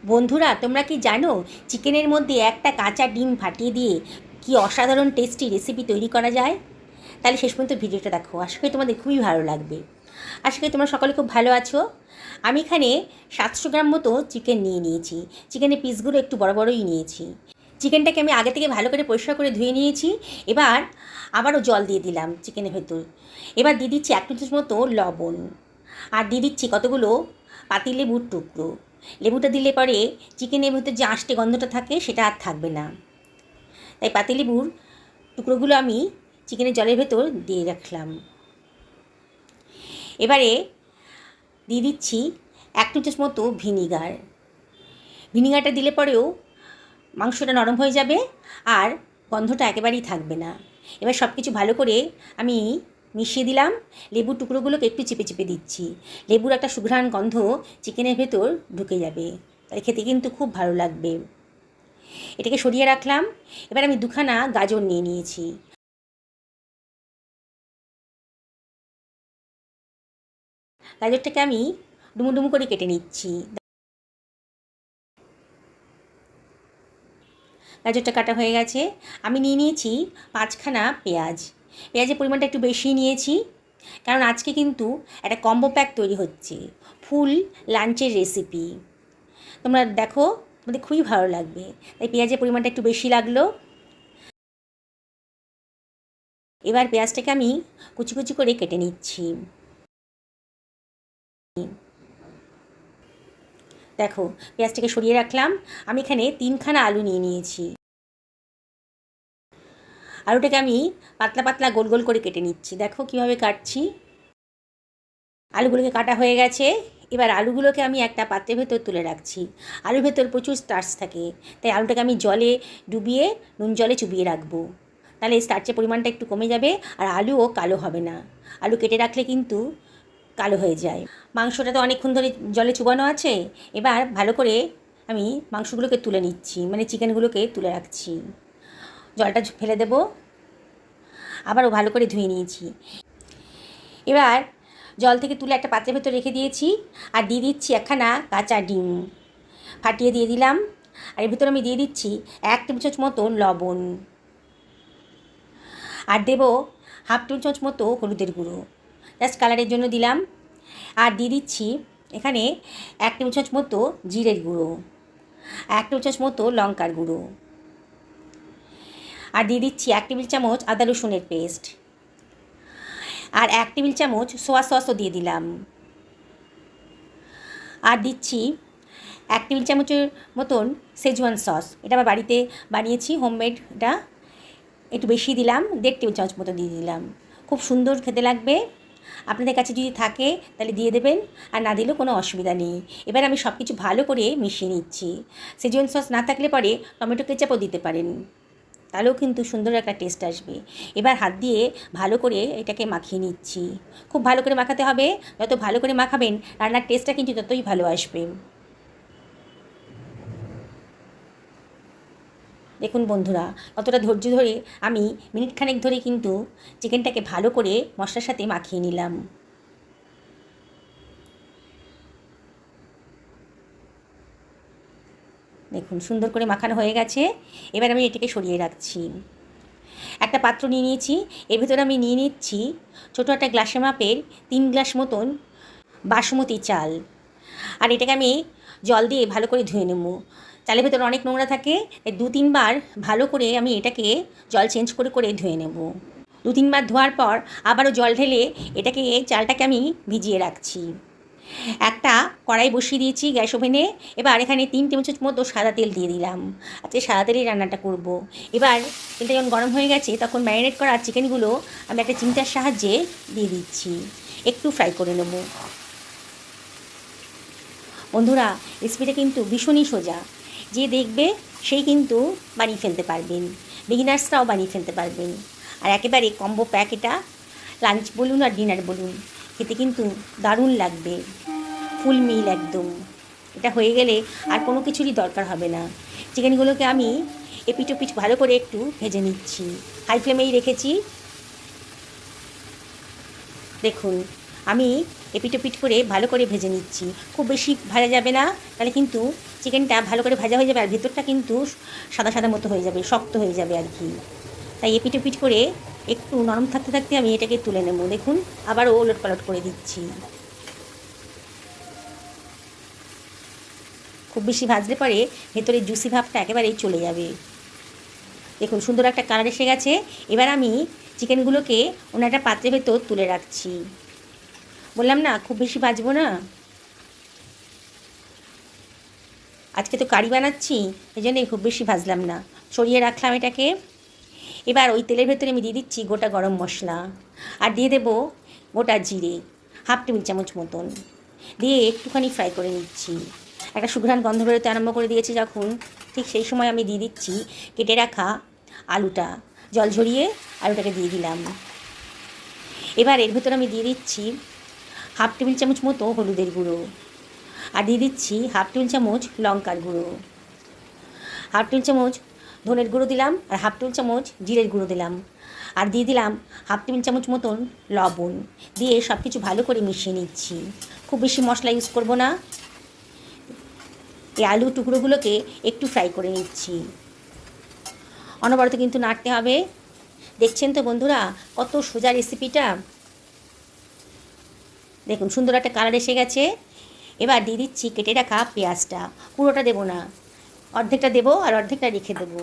বন্ধুরা, তোমরা কি জানো চিকেনের মধ্যে একটা কাঁচা ডিম ফাটিয়ে দিয়ে কি অসাধারণ টেস্টি রেসিপি তৈরি করা যায়? তাহলে শেষ পর্যন্ত ভিডিওটা দেখো, আশা করি তোমাদের খুবই ভালো লাগবে। আশা করি তোমরা সকলে খুব ভালো আছো। আমি এখানে 700 গ্রাম মতো চিকেন নিয়ে নিয়েছি। চিকেনের পিসগুলো একটু বড় বড়ই নিয়েছি। চিকেনটাকে আমি আগে থেকে ভালো করে পরিষ্কার করে ধুয়ে নিয়েছি। এবার আবারও জল দিয়ে দিলাম চিকেনের ভেতর। এবার দিয়ে দিচ্ছি 1 চামচ মতো লবণ, আর দিয়ে দিচ্ছি কতগুলো পাতিলেবুর টুকরো। লেবুটা দিলে পরে চিকেনের ভেতর যে আঁশটে গন্ধটা থাকে সেটা আর থাকবে না। তাই পাতিলেবুর টুকরোগুলো আমি চিকেনের জলের ভেতর দিয়ে রাখলাম। এবারে দিয়ে দিচ্ছি 1 চামচ মতো ভিনিগার। ভিনিগারটা দিলে পরেও মাংসটা নরম হয়ে যাবে আর গন্ধটা একেবারেই থাকবে না। এবার সব কিছু ভালো করে আমি মিশিয়ে দিলাম। লেবুর টুকরোগুলোকে একটু চেপে চেপে দিচ্ছি। লেবুর একটা সুঘ্রাণ গন্ধ চিকেনের ভেতর ঢুকে যাবে, তাই খেতে কিন্তু খুব ভালো লাগবে। এটাকে সরিয়ে রাখলাম। এবার আমি 2খানা গাজর নিয়ে নিয়েছি। গাজরটাকে আমি ডুমো ডুমো করে কেটে নিচ্ছি। গাজরটা কাটা হয়ে গেছে। আমি নিয়ে নিয়েছি 5খানা পেঁয়াজ। পেঁয়াজের পরিমাণটা একটু বেশি নিয়েছি, কারণ আজকে কিন্তু একটা কম্বো প্যাক তৈরি হচ্ছে, ফুল লাঞ্চের রেসিপি। তোমরা দেখো, তোমাদের খুবই ভালো লাগবে, তাই পেঁয়াজের পরিমাণটা একটু বেশি লাগলো। এবার পেঁয়াজটাকে আমি কুচি কুচি করে কেটে নিচ্ছি। দেখো, পেঁয়াজটাকে সরিয়ে রাখলাম। আমি এখানে 3খানা আলু নিয়ে নিয়েছি। আলুটাকে আমি পাতলা পাতলা গোল গোল করে কেটে নিচ্ছি। দেখো কীভাবে কাটছি। আলুগুলোকে কাটা হয়ে গেছে। এবার আলুগুলোকে আমি একটা পাত্রের ভেতর তুলে রাখছি। আলুর ভেতর প্রচুর স্টার্চ থাকে, তাই আলুটাকে আমি জলে ডুবিয়ে নুন জলে চুবিয়ে রাখবো। তাহলে স্টার্চের পরিমাণটা একটু কমে যাবে আর আলুও কালো হবে না। আলু কেটে রাখলে কিন্তু কালো হয়ে যায়। মাংসটা তো অনেকক্ষণ ধরে জলে চুবানো আছে। এবার ভালো করে আমি মাংসগুলোকে তুলে নিচ্ছি, মানে চিকেনগুলোকে তুলে রাখছি। জলটা ফেলে দেবো। আবারও ভালো করে ধুয়ে নিয়েছি। এবার জল থেকে তুলে একটা পাত্রের ভেতর রেখে দিয়েছি, আর দিয়ে দিচ্ছি 1খানা কাঁচা ডিম ফাটিয়ে দিয়ে দিলাম। আর এর ভিতরে আমি দিয়ে দিচ্ছি 1 চামচ মতো লবণ, আর দেবো 1/2 চামচ মতো হলুদের গুঁড়ো, জাস্ট কালারের জন্য দিলাম। আর দিয়ে দিচ্ছি এখানে 1 চামচ মতো জিরের গুঁড়ো, 1 চামচ মতো লঙ্কার গুঁড়ো, আর দিয়ে দিচ্ছি 1 টেবিল চামচ আদা রসুনের পেস্ট, আর 1 টেবিল চামচ সোয়া সসও দিয়ে দিলাম। আর দিচ্ছি 1 টেবিল চামচের মতন শেজওয়ান সস। এটা আমার বাড়িতে বানিয়েছি, হোমমেড। এটা একটু বেশি দিলাম, 1.5 টেবিল চামচ মতো দিয়ে দিলাম। খুব সুন্দর খেতে লাগবে। আপনাদের কাছে যদি থাকে তাহলে দিয়ে দেবেন, আর না দিলেও কোনো অসুবিধা নেই। এবার আমি সব কিছু ভালো করে মিশিয়ে নিচ্ছি। শেজওয়ান সস না থাকলে পরে টমেটো কেচাপও দিতে পারেন, তাহলেও কিন্তু সুন্দর একটা টেস্ট আসবে। এবার হাত দিয়ে ভালো করে এটাকে মাখিয়ে নিচ্ছি। খুব ভালো করে মাখাতে হবে। যত ভালো করে মাখাবেন রান্নার টেস্টটা কিন্তু ততই ভালো আসবে। দেখুন বন্ধুরা, কতটা ধৈর্য ধরে আমি মিনিট খানেক ধরে কিন্তু চিকেনটাকে ভালো করে মশলার সাথে মাখিয়ে নিলাম। দেখুন সুন্দর করে মাখানো হয়ে গেছে। এবার আমি এটাকে সরিয়ে রাখছি। একটা পাত্র নিয়ে নিয়েছি। এর ভিতরে আমি নিয়ে নিচ্ছি ছোটো একটা গ্লাসের মাপের 3 গ্লাস মতন বাসমতি চাল। আর এটাকে আমি জল দিয়ে ভালো করে ধুয়ে নেব। চালের ভেতরে অনেক নোংরা থাকে, তাই 2-3 বার ভালো করে আমি এটাকে জল চেঞ্জ করে করে ধুয়ে নেব। 2-3 বার ধোয়ার পর আবারও জল ঢেলে চালটাকে আমি ভিজিয়ে রাখছি। একটা কড়াই বসিয়ে দিয়েছি গ্যাস ওভেনে। এবার এখানে 3 চামচ মতো সাদা তেল দিয়ে দিলাম। আজকে সাদা তেলেই রান্নাটা করব। এবার তেলটা যখন গরম হয়ে গেছে তখন ম্যারিনেট করা চিকেনগুলো আমি একটা চিমটার সাহায্যে দিয়ে দিচ্ছি। একটু ফ্রাই করে নেব। বন্ধুরা, রেসিপিটা কিন্তু ভীষণই সোজা। যে দেখবে সেই কিন্তু বানিয়ে ফেলতে পারবেন, বিগিনার্সরাও বানিয়ে ফেলতে পারবেন। আর একেবারে কম্বো প্যাক এটা। লাঞ্চ বলুন আর ডিনার বলুন, খেতে কিন্তু দারুণ লাগবে। ফুল মিল একদম। এটা হয়ে গেলে আর কোনো কিছুরই দরকার হবে না। চিকেনগুলোকে আমি এপিঠ ওপিঠ ভালো করে একটু ভেজে নিচ্ছি। হাই ফ্লেমেই রেখেছি। দেখুন আমি এপিট ওপিট করে ভালো করে ভেজে নিচ্ছি। খুব বেশি ভাজা যাবে না, তাহলে কিন্তু চিকেনটা ভালো করে ভাজা হয়ে যাবে আর ভেতরটা কিন্তু সাদা সাদা মতো হয়ে যাবে, শক্ত হয়ে যাবে আর কি। তাই এপিট ওপিট করে একটু নরম থাকতে থাকতে আমি এটাকে তুলে নেব। দেখুন আবারও ওলট পালট করে দিচ্ছি। খুব বেশি ভাজলে পরে ভেতরে জুসি ভাবটা একেবারেই চলে যাবে। দেখুন সুন্দর একটা কালার এসে গেছে। এবার আমি চিকেনগুলোকে অন্য একটা পাত্রের ভেতর তুলে রাখছি। বললাম না খুব বেশি ভাজবো না, আজকে তো কারি বানাচ্ছি, এই জন্যই খুব বেশি ভাজলাম না, সরিয়ে রাখলাম এটাকে। এবার ওই তেলের ভেতরে আমি দিয়ে দিচ্ছি গোটা গরম মশলা, আর দিয়ে দেবো গোটা জিরে 1/2 টেবিল চামচ মতন, দিয়ে একটুখানি ফ্রাই করে নিচ্ছি। একটা সুঘ্রাণ গন্ধ বেরোতে আরম্ভ করে দিয়েছি যখন, ঠিক সেই সময় আমি দিয়ে দিচ্ছি কেটে রাখা আলুটা, জল ঝরিয়ে আলুটাকে দিয়ে দিলাম। এবার এর ভেতরে আমি দিয়ে দিচ্ছি 1/2 টেবিল চামচ মতো হলুদের গুঁড়ো, আর দিয়ে দিচ্ছি 1/2 টেবিল চামচ লঙ্কার গুঁড়ো, 1/2 টেবিল চামচ ধনের গুঁড়ো দিলাম, আর 1/2 টেবিল চামচ জিরের গুঁড়ো দিলাম, আর দিয়ে দিলাম 1/2 টেবিল চামচ মতন লবণ, দিয়ে সব কিছু ভালো করে মিশিয়ে নিচ্ছি। খুব বেশি মশলা ইউজ করব না। এই আলু টুকরোগুলোকে একটু ফ্রাই করে নিচ্ছি, অনবরত কিন্তু নাড়তে হবে। দেখছেন তো বন্ধুরা কত সোজা রেসিপিটা। দেখুন সুন্দর একটা কালার এসে গেছে। এবার দিয়ে দিচ্ছি কেটে রাখা পেঁয়াজটা, পুরোটা দেবো না, অর্ধেকটা দেবো আর অর্ধেকটা রেখে দেবো।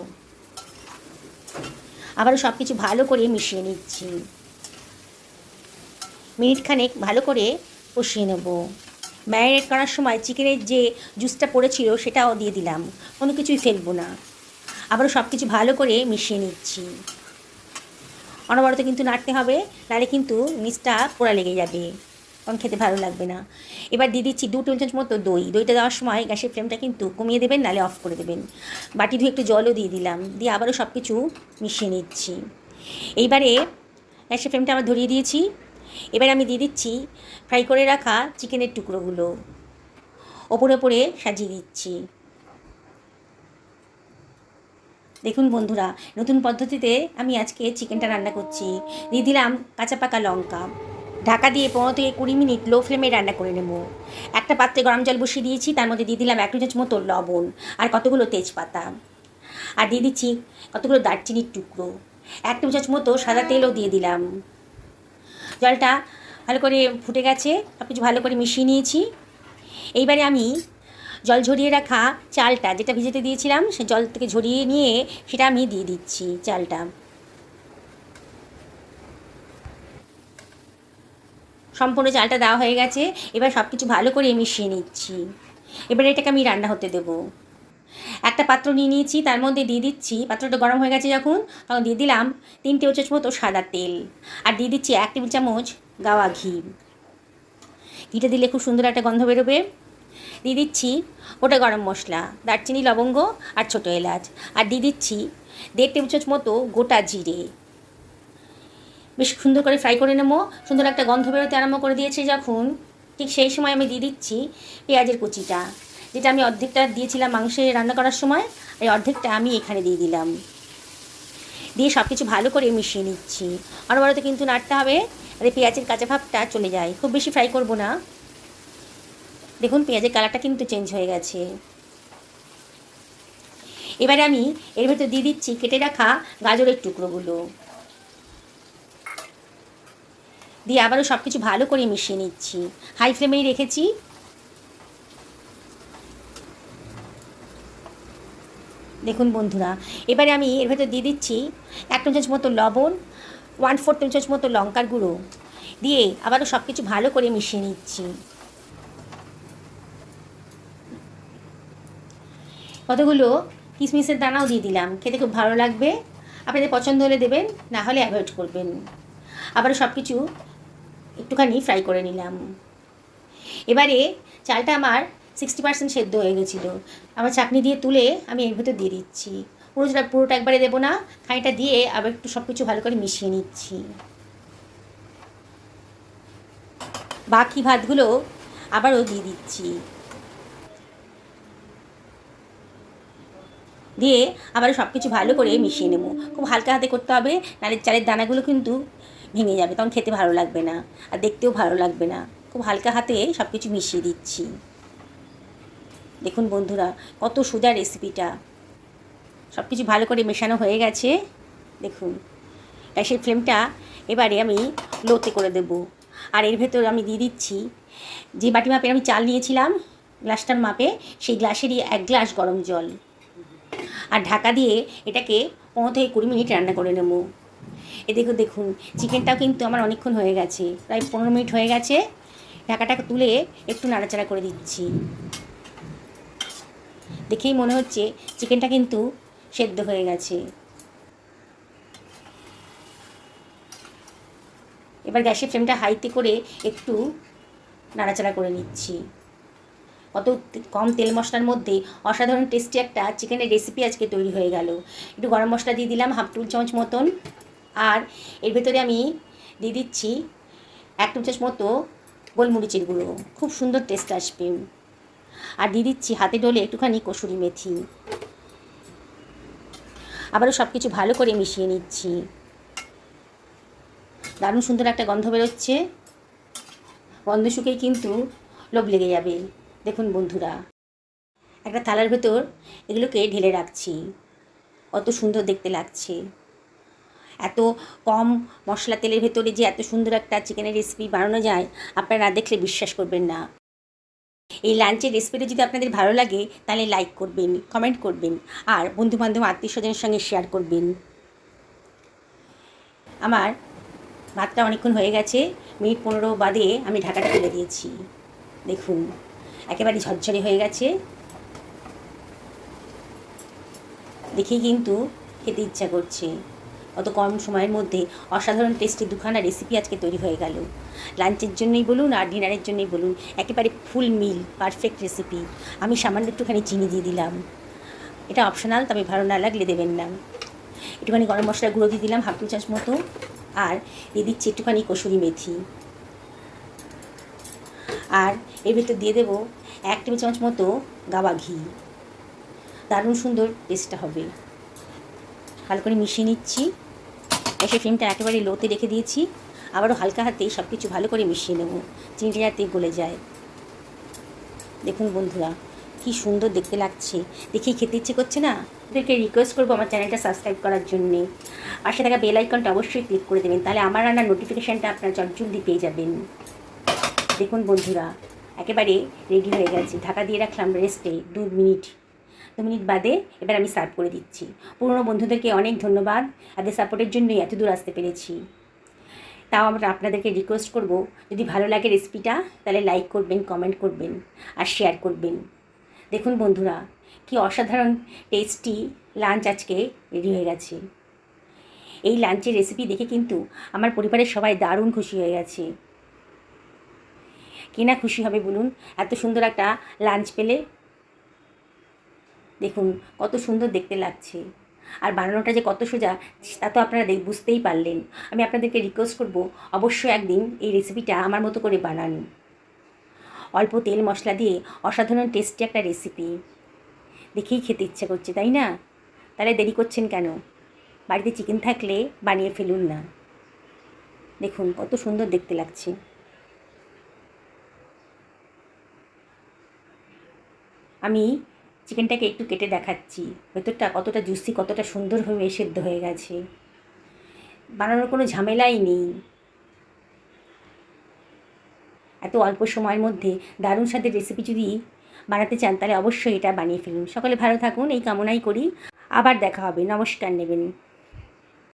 আবারও সব কিছু ভালো করে মিশিয়ে নিচ্ছি, মিনিটখানেক ভালো করে কষিয়ে নেব। ম্যারিনেট করার সময় চিকেনের যে জুসটা পড়েছিল সেটাও দিয়ে দিলাম, কোনো কিছুই ফেলবো না। আবারও সব কিছু ভালো করে মিশিয়ে নিচ্ছি, অনবরত কিন্তু নাড়তে হবে, নাহলে কিন্তু নিচটা পোড়া লেগে যাবে, তখন খেতে ভালো লাগবে না। এবার দিয়ে দিচ্ছি 2 টেবিল চামচ মতো দই। দইটা দেওয়ার সময় গ্যাসের ফ্লেমটা কিন্তু কমিয়ে দেবেন, নাহলে অফ করে দেবেন। বাটি ধুয়ে একটু জলও দিয়ে দিলাম, দিয়ে আবারও সব কিছু মিশিয়ে নিচ্ছি। এইবারে গ্যাসের ফ্লেমটা আবার ধরিয়ে দিয়েছি। এবার আমি দিয়ে দিচ্ছি ফ্রাই করে রাখা চিকেনের টুকরোগুলো, ওপরে ওপরে সাজিয়ে দিচ্ছি। দেখুন বন্ধুরা নতুন পদ্ধতিতে আমি আজকে চিকেনটা রান্না করছি। দিয়ে দিলাম কাঁচা পাকা লঙ্কা, ঢাকা দিয়ে 15 থেকে 20 মিনিট লো ফ্লেমে রান্না করে নেব। একটা পাত্রে গরম জল বসিয়ে দিয়েছি, তার মধ্যে দিয়ে দিলাম 1 টেবিল চামচ মতো লবণ, আর কতগুলো তেজপাতা, আর দিয়ে দিচ্ছি কতগুলো দারচিনির টুকরো, 1 টেবিল চামচ মতো সাদা তেলও দিয়ে দিলাম। জলটা ভালো করে ফুটে গেছে, সব কিছু ভালো করে মিশিয়ে নিয়েছি। এইবারে আমি জল ঝরিয়ে রাখা চালটা, যেটা ভিজেতে দিয়েছিলাম, সে জল থেকে ঝরিয়ে নিয়ে সেটা আমি দিয়ে দিচ্ছি চালটা। সম্পূর্ণ চালটা দেওয়া হয়ে গেছে। এবার সব কিছু ভালো করে মিশিয়ে নিচ্ছি। এবার এটাকে আমি রান্না হতে দেব। একটা পাত্র নিয়ে নিয়েছি, তার মধ্যে দিয়ে দিচ্ছি, পাত্রটা গরম হয়ে গেছে যখন, তখন দিয়ে দিলাম 3 টেবিল চামচ মতো সাদা তেল, আর দিয়ে দিচ্ছি 1 টেবিল চামচ গাওয়া ঘি। ঘিটা দিলে খুব সুন্দর একটা গন্ধ বেরোবে। দিয়ে দিচ্ছি ওটা গরম মশলা, দারচিনি লবঙ্গ আর ছোটো এলাচ, আর দিয়ে দিচ্ছি 1.5 টেবিল চামচ মতো গোটা জিরে। বেশ সুন্দর করে ফ্রাই করে নেবো। সুন্দর একটা গন্ধ বেরোতে আরম্ভ করে দিয়েছে যখন, ঠিক সেই সময় আমি দিয়ে দিচ্ছি পেঁয়াজের কুচিটা, যেটা আমি অর্ধেকটা দিয়েছিলাম মাংসে রান্না করার সময়, এই অর্ধেকটা আমি এখানে দিয়ে দিলাম। দিয়ে সব কিছু ভালো করে মিশিয়ে নিচ্ছি। অনবরত কিন্তু নাড়তে হবে, আর এই পেঁয়াজের কাঁচা ভাবটা চলে যায়। খুব বেশি ফ্রাই করব না। দেখুন পেঁয়াজের কালারটা কিন্তু চেঞ্জ হয়ে গেছে। এবারে আমি এর ভেতর দিয়ে দিচ্ছি কেটে রাখা গাজরের টুকরোগুলো, দিয়ে আবারও সব কিছু ভালো করে মিশিয়ে নিচ্ছি। হাই ফ্লেমেই রেখেছি। দেখুন বন্ধুরা এবারে আমি এর ভেতর দিয়ে দিচ্ছি 1 টেবিল চামচ মতো লবণ, 1/4 টেবিল চামচ মতো লঙ্কার গুঁড়ো, দিয়ে আবারও সব কিছু ভালো করে মিশিয়ে নিচ্ছি। কতগুলো কিশমিশের দানাও দিয়ে দিলাম, খেতে খুব ভালো লাগবে। আপনাদের পছন্দ হলে দেবেন, না হলে অ্যাভয়েড করবেন। আবারও সব কিছু একটুখানি ফ্রাই করে নিলাম। এবারে চালটা আমার 60% সেদ্ধ হয়ে গেছিলো, আবার চাটনি দিয়ে তুলে আমি এর ভেতর দিয়ে দিচ্ছি। পুরোটা একবারে দেবো না, খানিকটা দিয়ে আবার একটু সব কিছু ভালো করে মিশিয়ে নিচ্ছি। বাকি ভাতগুলো আবারও দিয়ে দিচ্ছি, দিয়ে আবারও সব কিছু ভালো করে মিশিয়ে নেব। খুব হালকা হাতে করতে হবে, নাহলে চালের দানাগুলো কিন্তু ভেঙে যাবে, তখন খেতে ভালো লাগবে না আর দেখতেও ভালো লাগবে না। খুব হালকা হাতে সব কিছু মিশিয়ে দিচ্ছি। দেখুন বন্ধুরা, কত সোজা রেসিপিটা। সব কিছু ভালো করে মেশানো হয়ে গেছে। দেখুন, গ্যাসের ফ্লেমটা এবারে আমি লোতে করে দেব। আর এর ভেতর আমি দিয়ে দিচ্ছি যে বাটি মাপে আমি চাল নিয়েছিলাম, গ্লাসটার মাপে, সেই গ্লাসেরই 1 গ্লাস গরম জল। আর ঢাকা দিয়ে এটাকে 15 থেকে 20 মিনিট রান্না করে নেব। দেখুন চিকেনটাও কিন্তু আমার অনেকক্ষণ হয়ে গেছে, প্রায় 15 মিনিট হয়ে গেছে। ঢাকাটাকে তুলে একটু নাড়াচাড়া করে দিচ্ছি। দেখেই মনে হচ্ছে চিকেনটা কিন্তু সেদ্ধ হয়ে গেছে। এবার গ্যাসের ফ্লেমটা হাইতে করে একটু নাড়াচাড়া করে নিচ্ছি। কত কম তেল মশলার মধ্যে অসাধারণ টেস্টি একটা চিকেনের রেসিপি আজকে তৈরি হয়ে গেল। একটু গরম মশলা দিয়ে দিলাম 1/2 টেবিল চামচ মতন। আর এর ভেতরে আমি দিয়ে দিচ্ছি 1 টেবিল চামচ মতো গোলমরিচের গুঁড়ো, খুব সুন্দর টেস্ট আসবে। আর দিয়ে দিচ্ছি হাতে ডলে একটুখানি কসুরি মেথি। আবারও সব কিছু ভালো করে মিশিয়ে নিচ্ছি। দারুণ সুন্দর একটা গন্ধ বেরোচ্ছে। গন্ধ শুকেই কিন্তু লোভ লেগে যাবে। দেখুন বন্ধুরা, একটা থালার ভেতর এগুলোকে ঢেলে রাখছি। কত সুন্দর দেখতে লাগছে। এত কম মশলা তেলের ভেতরে যে এত সুন্দর একটা চিকেনের রেসিপি বানানো যায়, আপনারা না দেখলে বিশ্বাস করবেন না। এই লাঞ্চের রেসিপিটা যদি আপনাদের ভালো লাগে তাহলে লাইক করবেন, কমেন্ট করবেন, আর বন্ধুবান্ধব আত্মীয় স্বজনের সঙ্গে শেয়ার করবেন। আমার ভাতটা অনেকক্ষণ হয়ে গেছে, মিনিট 15 বাদে আমি ঢাকাটা তুলে দিয়েছি। দেখুন, একেবারে ঝরঝরে হয়ে গেছে। দেখেই কিন্তু খেতে ইচ্ছা করছে। অত কম সময়ের মধ্যে অসাধারণ টেস্টি দুখানা রেসিপি আজকে তৈরি হয়ে গেল। লাঞ্চের জন্যই বলুন আর ডিনারের জন্যই বলুন, একেবারে ফুল মিল, পারফেক্ট রেসিপি। আমি সামান্য একটুখানি চিনি দিয়ে দিলাম, এটা অপশনাল, তবে ভালো না লাগলে দেবেন না। একটুখানি গরম মশলার গুঁড়ো দিয়ে দিলাম 1/2 টেবিল চামচ মতো। আর দিয়ে দিচ্ছি একটুখানি কসুরি মেথি। আর এর ভেতর দিয়ে দেবো 1 টেবিল চামচ মতো গাওয়া ঘি। দারুণ সুন্দর টেস্টটা হবে। ভালো করে মিশিয়ে নিচ্ছি। গ্যাসের ফ্লেমটা একেবারে লোতে রেখে দিয়েছি। আবারও হালকা হাতে সব কিছু ভালো করে মিশিয়ে নেব, চিনিটা যাতে গলে যায়। দেখুন বন্ধুরা, কি সুন্দর দেখতে লাগছে, দেখেই খেতে ইচ্ছে করছে না? ওদেরকে রিকোয়েস্ট করবো আমার চ্যানেলটা সাবস্ক্রাইব করার জন্যে। পাশে থাকা বেল আইকনটা অবশ্যই ক্লিক করে দেবেন, তাহলে আমার রান্নার নোটিফিকেশানটা আপনারা জলদি পেয়ে যাবেন। দেখুন বন্ধুরা, একেবারে রেডি হয়ে গেছে। ঢাকা দিয়ে রাখলাম রেস্টে 2 মিনিট। 2 মিনিট বাদে এবার আমি সার্ভ করে দিচ্ছি। পুরনো বন্ধুদেরকে অনেক ধন্যবাদ, তাদের সাপোর্টের জন্যই এত দূর আসতে পেরেছি। তাও আমরা আপনাদেরকে রিকোয়েস্ট করব, যদি ভালো লাগে রেসিপিটা তাহলে লাইক করবেন, কমেন্ট করবেন, আর শেয়ার করবেন। দেখুন বন্ধুরা, কি অসাধারণ টেস্টি লাঞ্চ আজকে রেডি হয়ে গেছে। এই লাঞ্চের রেসিপি দেখে কিন্তু আমার পরিবারের সবাই দারুণ খুশি হয়ে গেছে। কে না খুশি হবে বলুন, এত সুন্দর একটা লাঞ্চ পেলে। দেখুন কত সুন্দর দেখতে লাগছে, আর বানানোটা যে কত সোজা তা তো আপনারা বুঝতেই পারলেন। আমি আপনাদেরকে রিকোয়েস্ট করব, অবশ্যই একদিন এই রেসিপিটা আমার মতো করে বানান। অল্প তেল মশলা দিয়ে অসাধারণ টেস্টি একটা রেসিপি, দেখেই খেতে ইচ্ছে করছে, তাই না? তাহলে দেরি করছেন কেন? বাড়িতে চিকেন থাকলে বানিয়ে ফেলুন না। দেখুন কত সুন্দর দেখতে লাগছে। আমি চিকেনটাকে একটু কেটে দেখাচ্ছি, ভেতরটা কতটা জুসি, কতটা সুন্দরভাবে সেদ্ধ হয়ে গেছে। বানানোর কোনো ঝামেলাই নেই। এত অল্প সময়ের মধ্যে দারুণ স্বাদের রেসিপি যদি বানাতে চান তাহলে অবশ্যই এটা বানিয়ে ফেলুন। সকলে ভালো থাকুন এই কামনাই করি। আবার দেখা হবে। নমস্কার নেবেন।